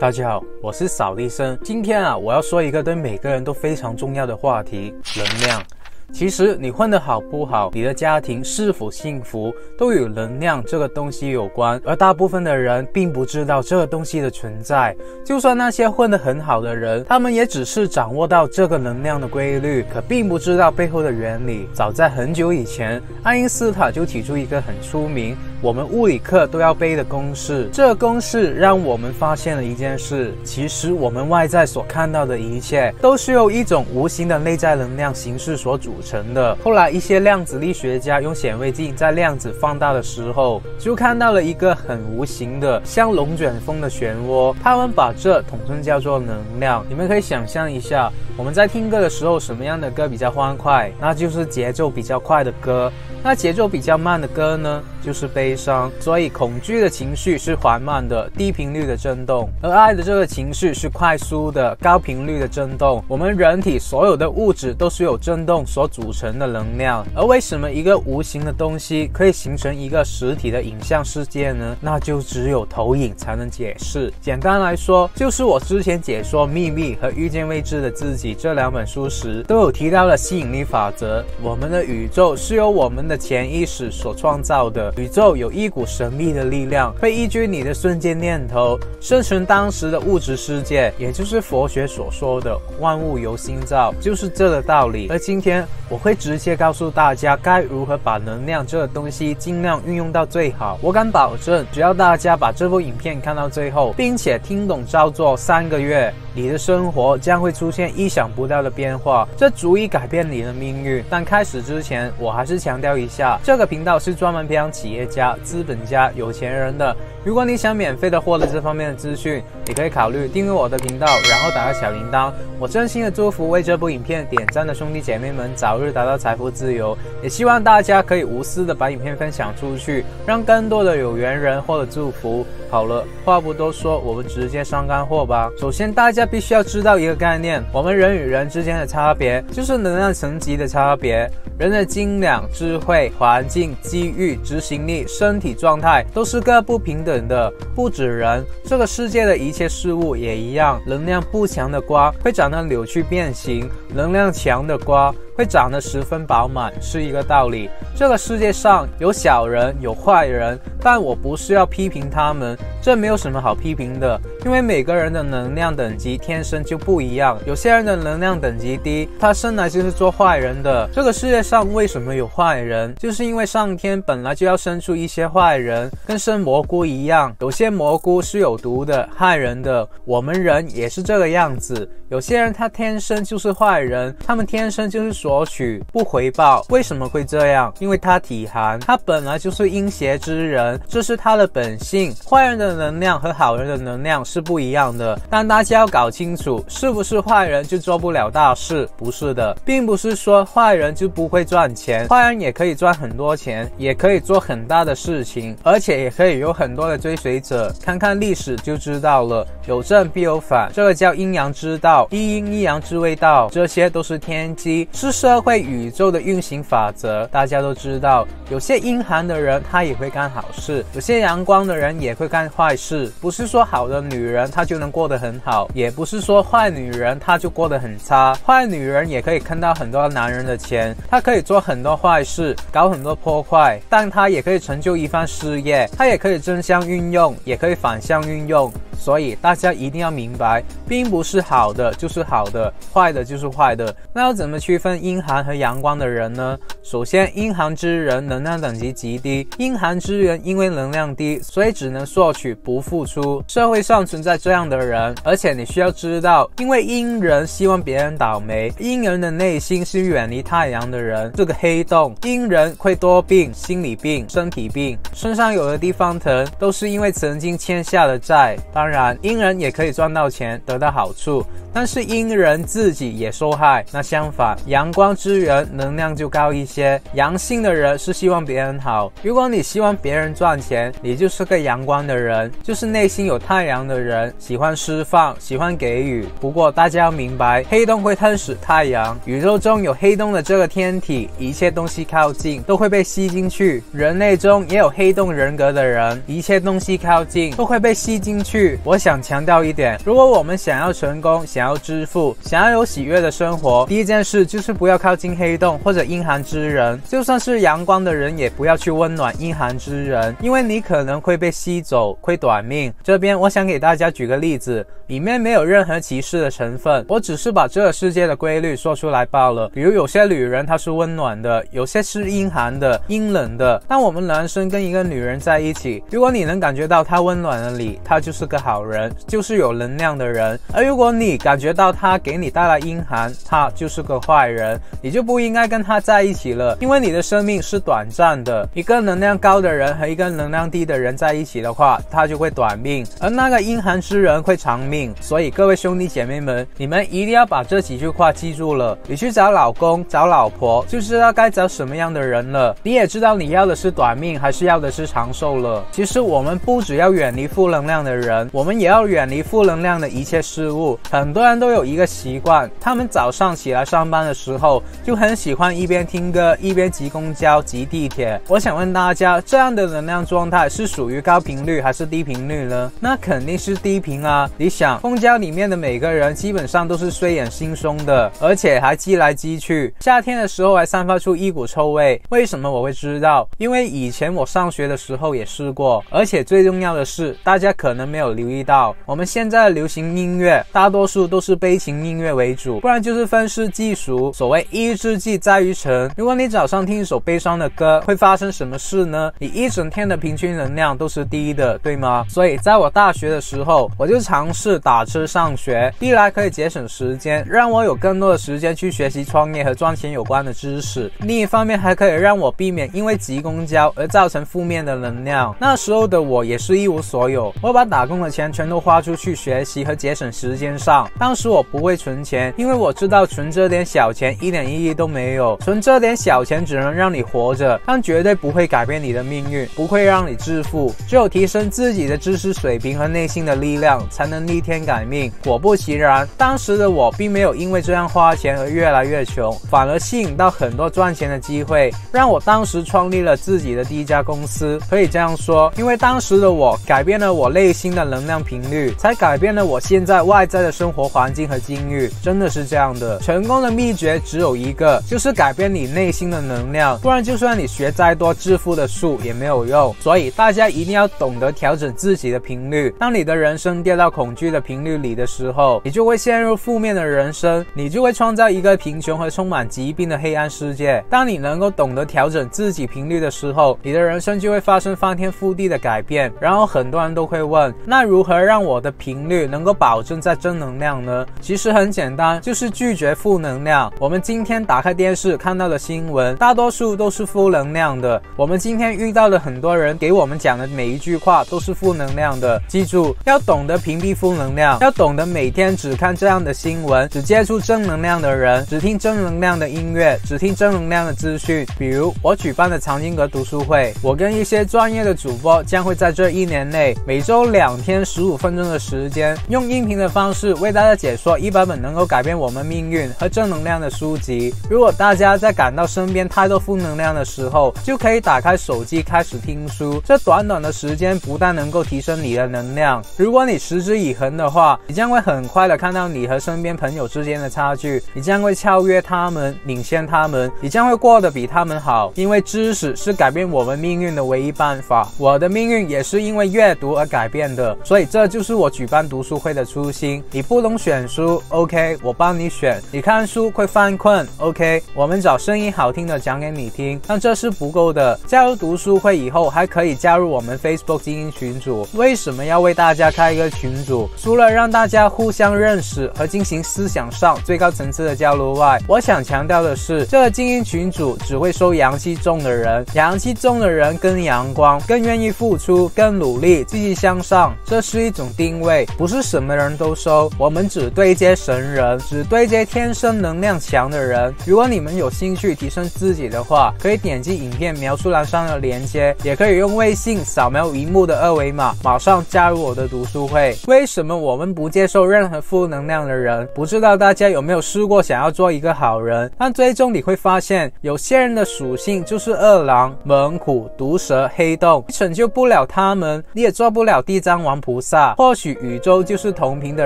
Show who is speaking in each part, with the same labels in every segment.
Speaker 1: 大家好，我是扫地僧。今天我要说一个对每个人都非常重要的话题：能量。其实你混得好不好，你的家庭是否幸福，都与能量这个东西有关，而大部分的人并不知道这个东西的存在。就算那些混得很好的人，他们也只是掌握到这个能量的规律，可并不知道背后的原理。早在很久以前，爱因斯坦就提出一个很出名，我们物理课都要背的公式。这个公式让我们发现了一件事，其实我们外在所看到的一切，都是由一种无形的内在能量形式所组成的。后来一些量子力学家用显微镜在量子放大的时候，就看到了一个很无形的像龙卷风的漩涡，他们把这统称叫做能量。你们可以想象一下，我们在听歌的时候，什么样的歌比较欢快？那就是节奏比较快的歌。那节奏比较慢的歌呢，就是悲伤。所以恐惧的情绪是缓慢的低频率的震动，而爱的这个情绪是快速的高频率的震动。我们人体所有的物质都是由震动所组成的能量。而为什么一个无形的东西可以形成一个实体的影像世界呢？那就只有投影才能解释。简单来说，就是我之前解说《秘密》和《遇见未知的自己》这两本书时，都有提到了吸引力法则。我们的宇宙是由我们的潜意识所创造的，宇宙有一股神秘的力量，会依据你的瞬间念头生成当时的物质世界，也就是佛学所说的万物由心造，就是这个道理。而今天我会直接告诉大家该如何把能量这个东西尽量运用到最好。我敢保证，只要大家把这部影片看到最后，并且听懂照做3个月，你的生活将会出现意想不到的变化，这足以改变你的命运。但开始之前，我还是强调一下，这个频道是专门培养企业家、资本家、有钱人的。如果你想免费的获得这方面的资讯，你可以考虑订阅我的频道，然后打开小铃铛。我真心的祝福为这部影片点赞的兄弟姐妹们早日达到财富自由，也希望大家可以无私的把影片分享出去，让更多的有缘人获得祝福。好了，话不多说，我们直接上干货吧。首先，大家必须要知道一个概念，我们人与人之间的差别，就是能量层级的差别。人的斤两、智慧、环境、机遇、执行力、身体状态都是各不平等的。不止人，这个世界的一切事物也一样。能量不强的瓜会长得扭曲变形，能量强的瓜会长得十分饱满，是一个道理。这个世界上有小人，有坏人，但我不是要批评他们，这没有什么好批评的，因为每个人的能量等级天生就不一样。有些人的能量等级低，他生来就是做坏人的。这个世界上为什么有坏人？就是因为上天本来就要生出一些坏人，跟生蘑菇一样，有些蘑菇是有毒的，害人的。我们人也是这个样子，有些人他天生就是坏人，他们天生就是索取不回报。为什么会这样？因为他体寒，他本来就是阴邪之人，这是他的本性。坏人的能量和好人的能量是不一样的，但大家要搞清楚，是不是坏人就做不了大事？不是的，并不是说坏人就不会赚钱，坏人也可以赚很多钱，也可以做很大的事情，而且也可以有很多的追随者。看看历史就知道了，有正必有反，这个叫阴阳之道，一阴一阳之谓道，这些都是天机，是社会宇宙的运行法则。大家都知道，有些阴寒的人他也会干好事，有些阳光的人也会干坏事。不是说好的女人她就能过得很好，也不是说坏女人她就过得很差。坏女人也可以坑到很多男人的钱，她可以做很多坏事，搞很多破坏，但她也可以成就一番事业，她也可以正向运用，也可以反向运用。所以大家一定要明白，并不是好的就是好的，坏的就是坏的。那要怎么区分阴寒和阳光的人呢？首先，阴寒之人能量等级极低，阴寒之人因为能量低，所以只能索取不付出。社会上存在这样的人，而且你需要知道，因为阴人希望别人倒霉，阴人的内心是远离太阳的人，这个黑洞。阴人会多病，心理病、身体病，身上有的地方疼，都是因为曾经欠下的债。当然，阴人也可以赚到钱，得到好处，但是阴人自己也受害。那相反，阳光之人能量就高一些，阳性的人是希望别人好。如果你希望别人赚钱，你就是个阳光的人，就是内心有太阳的人，喜欢释放，喜欢给予。不过大家要明白，黑洞会吞噬太阳，宇宙中有黑洞的这个天体，一切东西靠近都会被吸进去。人类中也有黑洞人格的人，一切东西靠近都会被吸进去。我想强调一点，如果我们想要成功，想要致富，想要有喜悦的生活，第一件事就是不要靠近黑洞或者阴寒之人。就算是阳光的人，也不要去温暖阴寒之人，因为你可能会被吸走，会短命。这边我想给大家举个例子，里面没有任何歧视的成分，我只是把这个世界的规律说出来罢了。比如有些女人她是温暖的，有些是阴寒的、阴冷的。当我们男生跟一个女人在一起，如果你能感觉到她温暖的你，她就是个好人，就是有能量的人。而如果你感觉到她给你带来阴寒，她就是个坏人，你就不应该跟她在一起了，因为你的生命是短暂的。一个能量高的人和一个能量低的人在一起的话，他就会短命，而那个阴寒之人会长命。所以各位兄弟姐妹们，你们一定要把这几句话记住了。你去找老公找老婆，就知道该找什么样的人了，你也知道你要的是短命还是要的是长寿了。其实我们不只要远离负能量的人，我们也要远离负能量的一切事物。很多人都有一个习惯，他们早上起来上班的时候就很喜欢一边听歌一边挤公交挤地铁。我想问大家，这样的能量状态是属于高频率还是低频率呢？那肯定是低频啊。你想，公交里面的每个人基本上都是睡眼惺忪的，而且还挤来挤去，夏天的时候还散发出一股臭味。为什么我会知道？因为以前我上学的时候也试过。而且最重要的是，大家可能没有留意到，我们现在的流行音乐大多数都是悲情音乐为主，不然就是愤世嫉俗。所谓意志计在于诚，如果你早上听一首悲伤的歌，会发生什么事呢？你一整天的平均能量都是低的，对吗？所以在我大学的时候，我就尝试打车上学，一来可以节省时间，让我有更多的时间去学习创业和赚钱有关的知识，另一方面还可以让我避免因为挤公交而造成负面的能量。那时候的我也是一无所有，我把打工的钱全都花出去学习和节省时间上。当时我不会存钱，因为我知道存这点小钱一点意义都没有，存这点小钱只能让你活着，但绝对不会改变你的命运，不会让你致富。只有提升自己的知识水平和内心的力量，才能逆天改命。果不其然，当时的我并没有因为这样花钱而越来越穷，反而吸引到很多赚钱的机会，让我当时创立了自己的第一家公司。可以这样说，因为当时的我改变了我内心的能量频率，才改变了我现在外在的生活环境和境遇。真的是这样的，成功的秘诀只有一个，就是改变你内心的能量，不然就算你学再多致富的术也没有用。所以大家一定要懂得调整自己的频率。当你的人生跌到恐惧的频率里的时候，你就会陷入负面的人生，你就会创造一个贫穷和充满疾病的黑暗世界。当你能够懂得调整自己频率的时候，你的人生就会发生翻天覆地的改变。然后很多人都会问，那如何让我的频率能够保证在正能量呢？其实很简单，就是拒绝负能量。我们今天打开电视看到的新闻，大多数都是负能量的。我们今天遇到的很多人给我们讲的每一句话都是负能量的。记住，要懂得屏蔽负能量，要懂得每天只看这样的新闻，只接触正能量的人，只听正能量的音乐，只听正能量的资讯。比如我举办的藏经阁读书会，我跟一些专业的主播将会在这1年内每周2天15分钟的时间，用音频的方式为大家解说100本能够改变我们命运和正能量的书籍。如果大家在感到身边太多负能量的时候，就可以打开手机开始听书。这短短的时间不但能够提升你的能量，如果你持之以恒的话，你将会很快的看到你和身边朋友之间的差距，你将会超越他们，领先他们，你将会过得比他们好。因为知识是改变我们命运的唯一办法，我的命运也是因为阅读而改变的，所以这就是我举办读书会的初心。你不懂选书 OK， 我帮你选。你看书会犯困 OK， 我们找声音好听的讲给你听。但这是不够的，加入读书会以后还可以加入我们 Facebook 精英群组。为什么要为大家开一个群组？除了让大家互相认识和进行思想上最高层次的交流外，我想强调的是，这个精英群组只会收阳气重的人，阳气重的人更阳光，更愿意付出，更努力，积极向上。这是一种定位，不是什么人都收。我们们只对接神人，只对接天生能量强的人。如果你们有兴趣提升自己的话，可以点击影片描述栏上的链接，也可以用微信扫描荧幕的二维码，马上加入我的读书会。为什么我们不接受任何负能量的人？不知道大家有没有试过想要做一个好人，但最终你会发现，有些人的属性就是恶狼、猛虎、毒蛇、黑洞，你拯救不了他们，你也做不了地藏王菩萨。或许宇宙就是同频的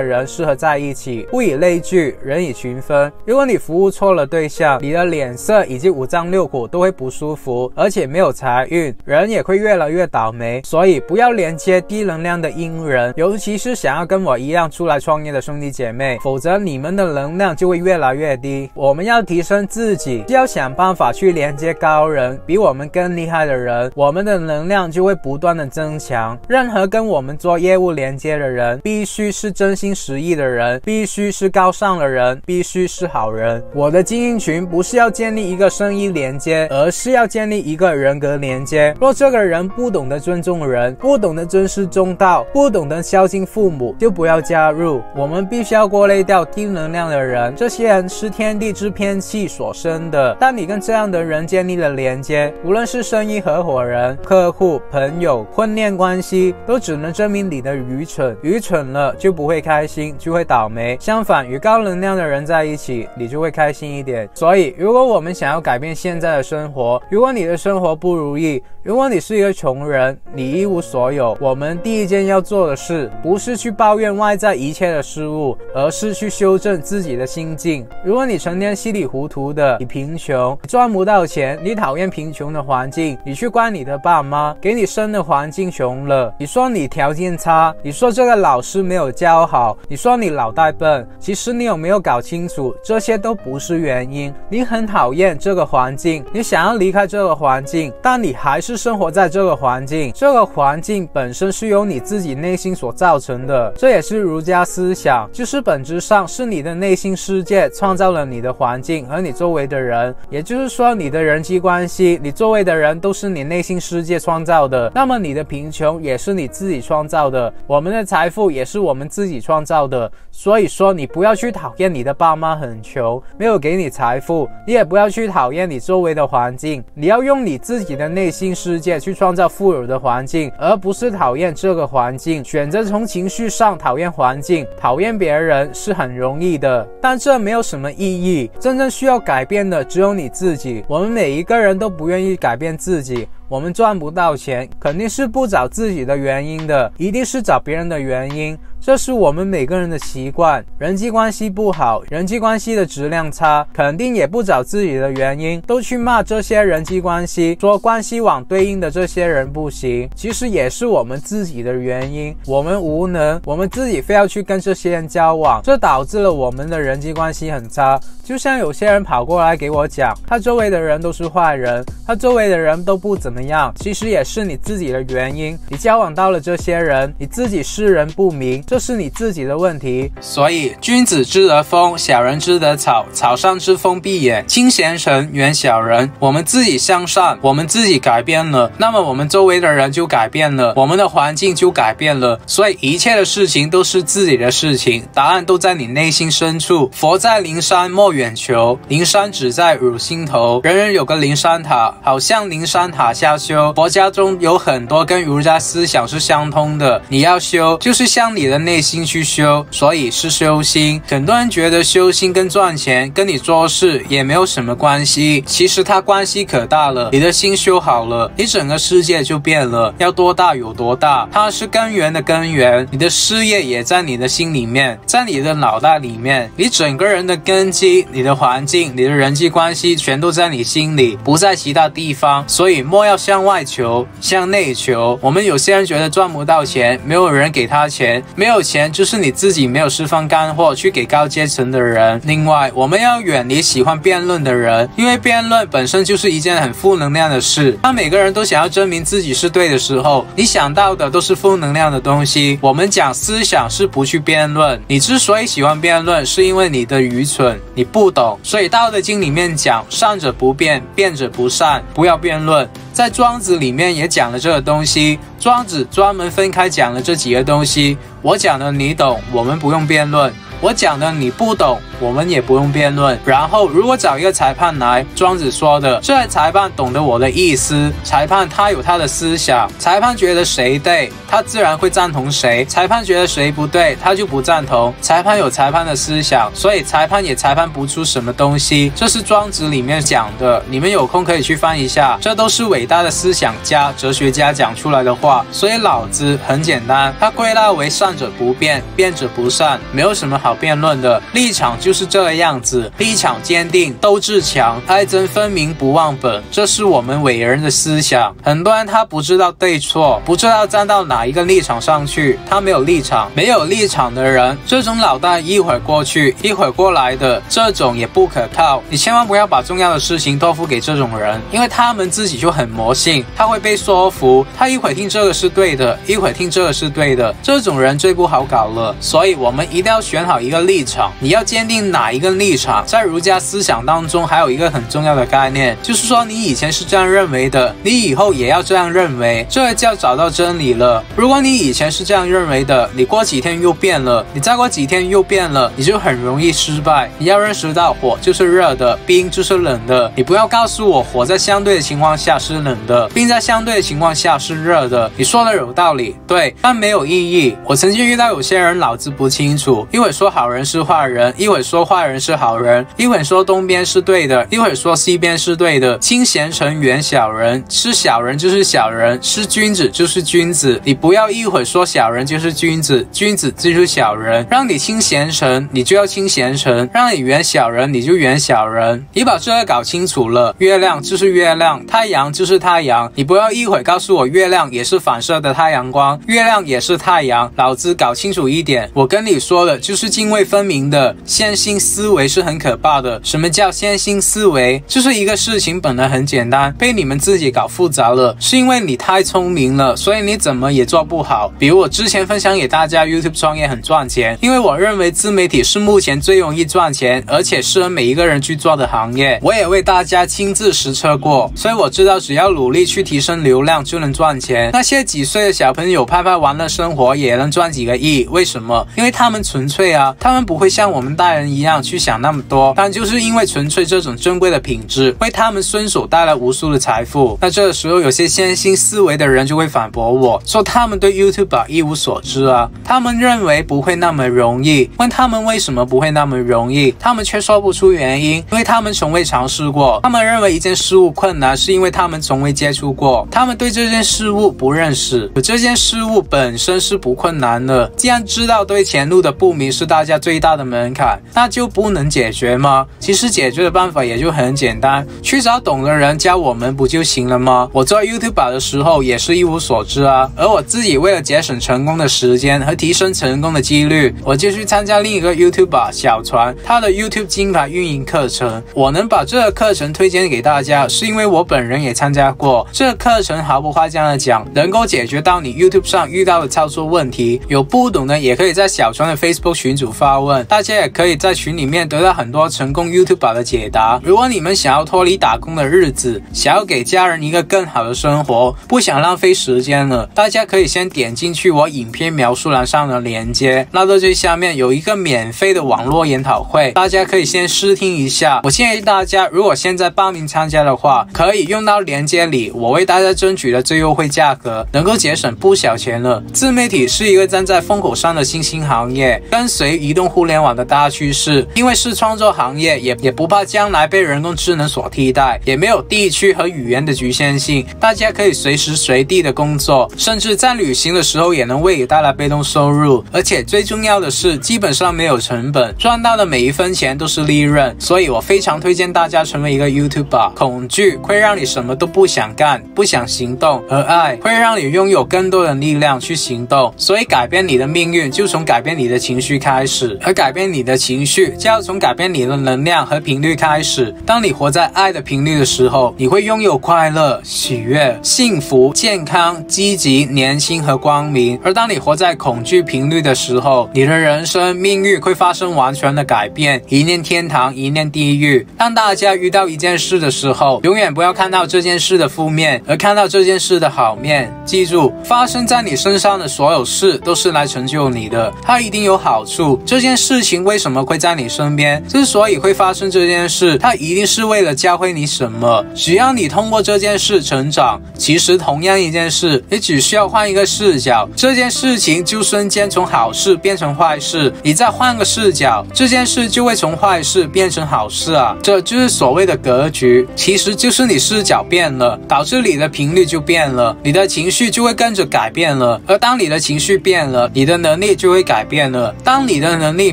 Speaker 1: 人适合在一起，物以类聚，人以群分。如果你服务错了对象，你的脸色以及五脏六腑都会不舒服，而且没有财运，人也会越来越倒霉。所以不要连接低能量的阴人，尤其是想要跟我一样出来创业的兄弟姐妹，否则你们的能量就会越来越低。我们要提升自己，就要想办法去连接高人，比我们更厉害的人，我们的能量就会不断的增强。任何跟我们做业务连接的人，必须是真心实意的人，必须是高尚的人，必须是好人。我的精英群不是要建立一个生意连接，而是要建立一个人格连接。若这个人不懂得尊重人，不懂得尊师重道，不懂得孝敬父母，就不要加入。我们必须要过滤掉低能量的人，这些人是天地之偏气所生的。当你跟这样的人建立了连接，无论是生意合伙人、客户、朋友、婚恋关系，都只能证明你的愚蠢。愚蠢了就不会开心，就会倒霉。相反，与高能量的人在一起，你就会开心一点。所以如果我们想要改变现在的生活，如果你的生活不如意，如果你是一个穷人，你一无所有，我们第一件要做的事，不是去抱怨外在一切的失误，而是去修正自己的心境。如果你成天稀里糊涂的，你贫穷，你赚不到钱，你讨厌贫穷的环境，你去怪你的爸妈给你生的环境穷了，你说你条件差，你说这个老师没有教好，你说你脑袋笨，其实你有没有搞清楚，这些都不是原因。你很讨厌这个环境，你想要离开这个环境，但你还是生活在这个环境，这个环境本身是由你自己内心所造成的。这也是儒家思想，就是本质上是你的内心世界创造了你的环境和你周围的人，也就是说你的人际关系，你周围的人都是你内心世界创造的。那么你的贫穷也是你自己创造的，我们的财富也是我们自己创造的。所以说你不要去讨厌你的爸妈很穷，没有给你财富，你也不要去讨厌你周围的环境，你要用你自己的内心世界去创造富有的环境，而不是讨厌这个环境。选择从情绪上讨厌环境，讨厌别人是很容易的，但这没有什么意义。真正需要改变的只有你自己。我们每一个人都不愿意改变自己，我们赚不到钱，肯定是不找自己的原因的，一定是找别人的原因。这是我们每个人的习惯。人际关系不好，人际关系的质量差，肯定也不找自己的原因，都去骂这些人际关系，说关系网对应的这些人不行，其实也是我们自己的原因。我们无能，我们自己非要去跟这些人交往，这导致了我们的人际关系很差。就像有些人跑过来给我讲，他周围的人都是坏人，他周围的人都不怎么样，其实也是你自己的原因。你交往到了这些人，你自己识人不明，这是你自己的问题。所以君子之得风，小人之得草，草上之风必偃，亲贤臣，远小人。我们自己向善，我们自己改变了，那么我们周围的人就改变了，我们的环境就改变了。所以一切的事情都是自己的事情，答案都在你内心深处。佛在灵山莫远求，灵山只在汝心头。人人有个灵山塔，好像灵山塔下修。佛家中有很多跟儒家思想是相通的，你要修就是向你的内心去修，所以是修心。很多人觉得修心跟赚钱跟你做事也没有什么关系，其实它关系可大了。你的心修好了，你整个世界就变了，要多大有多大。它是根源的根源，你的事业也在你的心里面，在你的脑袋里面，你整个人的根基，你的环境，你的人际关系全都在你心里，不在其他地方。所以莫要向外求，向内求。我们有些人觉得赚不到钱，没有人给他钱，没有钱就是你自己没有释放干货去给高阶层的人。另外我们要远离喜欢辩论的人，因为辩论本身就是一件很负能量的事。当每个人都想要证明自己是对的时候，你想到的都是负能量的东西。我们讲思想是不去辩论，你之所以喜欢辩论是因为你的愚蠢，你不懂。所以道德经里面讲善者不辩，辩者不善，不要辩论。在庄子里面也讲了这个东西，庄子专门分开讲了这几个东西。我讲的你懂，我们不用辩论。我讲的你不懂，我们也不用辩论。然后如果找一个裁判来，庄子说的，这裁判懂得我的意思，裁判他有他的思想，裁判觉得谁对，他自然会赞同谁，裁判觉得谁不对，他就不赞同。裁判有裁判的思想，所以裁判也裁判不出什么东西，这是庄子里面讲的，你们有空可以去翻一下，这都是伟大的思想家、哲学家讲出来的话。所以老子很简单，他归纳为善者不辩，辩者不善，没有什么好辩论的。立场就是这个样子，立场坚定，斗志强，爱憎分明，不忘本，这是我们伟人的思想。很多人他不知道对错，不知道站到哪一个立场上去，他没有立场。没有立场的人，这种脑袋一会儿过去一会儿过来的，这种也不可靠。你千万不要把重要的事情托付给这种人，因为他们自己就很魔性，他会被说服，他一会儿听这个是对的，一会儿听这个是对的，这种人最不好搞了。所以我们一定要选好一个立场，你要坚定哪一个立场。在儒家思想当中还有一个很重要的概念，就是说你以前是这样认为的，你以后也要这样认为，这叫找到真理了。如果你以前是这样认为的，你过几天又变了，你再过几天又变了，你就很容易失败。你要认识到火就是热的，冰就是冷的，你不要告诉我火在相对的情况下是冷的，冰在相对的情况下是热的。你说的有道理，对，但没有意义。我曾经遇到有些人脑子不清楚，一会说好人是坏人，一会说坏人是好人，一会说东边是对的，一会说西边是对的。亲贤臣，远小人，是小人就是小人，是君子就是君子。你不要一会说小人就是君子，君子就是小人。让你亲贤臣，你就要亲贤臣；让你远小人，你就远小人。你把这个搞清楚了，月亮就是月亮，太阳就是太阳。你不要一会告诉我月亮也是反射的太阳光，月亮也是太阳。老子搞清楚一点，我跟你说的就是泾渭分明的。线性思维是很可怕的。什么叫线性思维？就是一个事情本来很简单，被你们自己搞复杂了，是因为你太聪明了，所以你怎么也做不好。比如我之前分享给大家 YouTube 创业很赚钱，因为我认为自媒体是目前最容易赚钱而且适合每一个人去做的行业。我也为大家亲自实测过，所以我知道只要努力去提升流量就能赚钱。那些几岁的小朋友拍拍玩乐生活也能赚几个亿，为什么？因为他们纯粹啊，他们不会像我们大人一样去想那么多，但就是因为纯粹这种珍贵的品质为他们顺手带来无数的财富。那这个时候有些线性思维的人就会反驳我说，他们对 YouTube 一无所知啊，他们认为不会那么容易。问他们为什么不会那么容易，他们却说不出原因，因为他们从未尝试过。他们认为一件事物困难是因为他们从未接触过，他们对这件事物不认识，这件事物本身是不困难的。既然知道对前路的不明是大家最大的门槛，那就不能解决吗？其实解决的办法也就很简单，去找懂的人教我们不就行了吗？我做 YouTuber 的时候也是一无所知啊，而我自己为了节省成功的时间和提升成功的几率，我就去参加另一个 YouTuber 小船他的 YouTube 金牌运营课程。我能把这个课程推荐给大家，是因为我本人也参加过。这个课程毫不夸张的讲，能够解决到你 YouTube 上遇到的操作问题。有不懂的也可以在小船的 Facebook 群组发问，大家也可以在群里面得到很多成功 YouTuber 的解答。如果你们想要脱离打工的日子，想要给家人一个更好的生活，不想浪费时间了，大家可以先点进去我影片描述栏上的链接，那到最下面有一个免费的网络研讨会，大家可以先试听一下。我建议大家如果现在报名参加的话，可以用到链接里我为大家争取的最优惠价格，能够节省不小钱了。自媒体是一个站在风口上的新兴行业，跟随移动互联网的大趋势，因为是创作行业，也不怕将来被人工智能所替代，也没有地区和语言的局限性，大家可以随时随地的工作，甚至在旅行的时候也能为你带来被动收入。而且最重要的是基本上没有成本，赚到的每一分钱都是利润。所以我非常推荐大家成为一个 YouTuber。 恐惧会让你什么都不想干，不想行动，而爱会让你拥有更多的力量去行动。所以改变你的命运就从改变你的情绪开始，而改变你的情情绪，就要从改变你的能量和频率开始。当你活在爱的频率的时候，你会拥有快乐、喜悦、幸福、健康、积极、年轻和光明。而当你活在恐惧频率的时候，你的人生命运会发生完全的改变，一念天堂，一念地狱。当大家遇到一件事的时候，永远不要看到这件事的负面，而看到这件事的好面。记住，发生在你身上的所有事都是来成就你的，它一定有好处。这件事情为什么会在你身边？之所以会发生这件事，它一定是为了教会你什么。只要你通过这件事成长，其实同样一件事，你只需要换一个视角，这件事情就瞬间从好事变成坏事。你再换个视角，这件事就会从坏事变成好事啊！这就是所谓的格局，其实就是你视角变了，导致你的频率就变了，你的情绪就会跟着改变了。而当你的情绪变了，你的能力就会改变了。当你的能力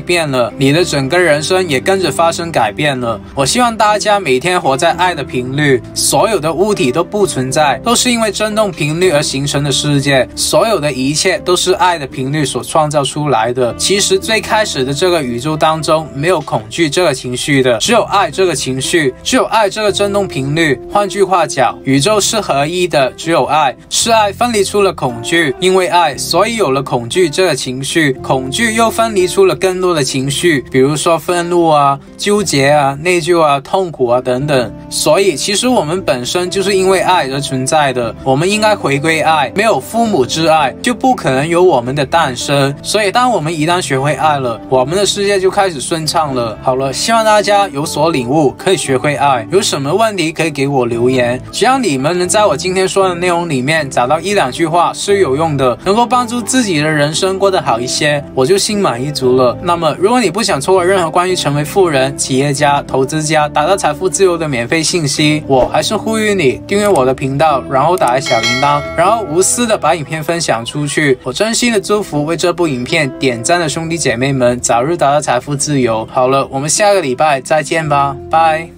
Speaker 1: 变了，你的整个人生也跟着发生改变了。我希望大家每天活在爱的频率，所有的物体都不存在，都是因为振动频率而形成的世界，所有的一切都是爱的频率所创造出来的。其实最开始的这个宇宙当中没有恐惧这个情绪的，只有爱这个情绪，只有爱这个振动频率。换句话讲，宇宙是合一的，只有爱，是爱分离出了恐惧，因为爱所以有了恐惧这个情绪，恐惧又分离出了更多的情绪，比如说愤怒啊、纠结啊、内疚啊、痛苦啊等等。所以其实我们本身就是因为爱而存在的，我们应该回归爱，没有父母之爱就不可能有我们的诞生。所以当我们一旦学会爱了，我们的世界就开始顺畅了。好了，希望大家有所领悟，可以学会爱。有什么问题可以给我留言，只要你们能在我今天说的内容里面找到一两句话是有用的，能够帮助自己的人生过得好一些，我就心满意足了。那么如果你不想错过任何关于成为富人、企业家、投资家、达到财富自由的免费信息，我还是呼吁你订阅我的频道，然后打开小铃铛，然后无私的把影片分享出去。我真心的祝福为这部影片点赞的兄弟姐妹们早日达到财富自由。好了，我们下个礼拜再见吧，拜。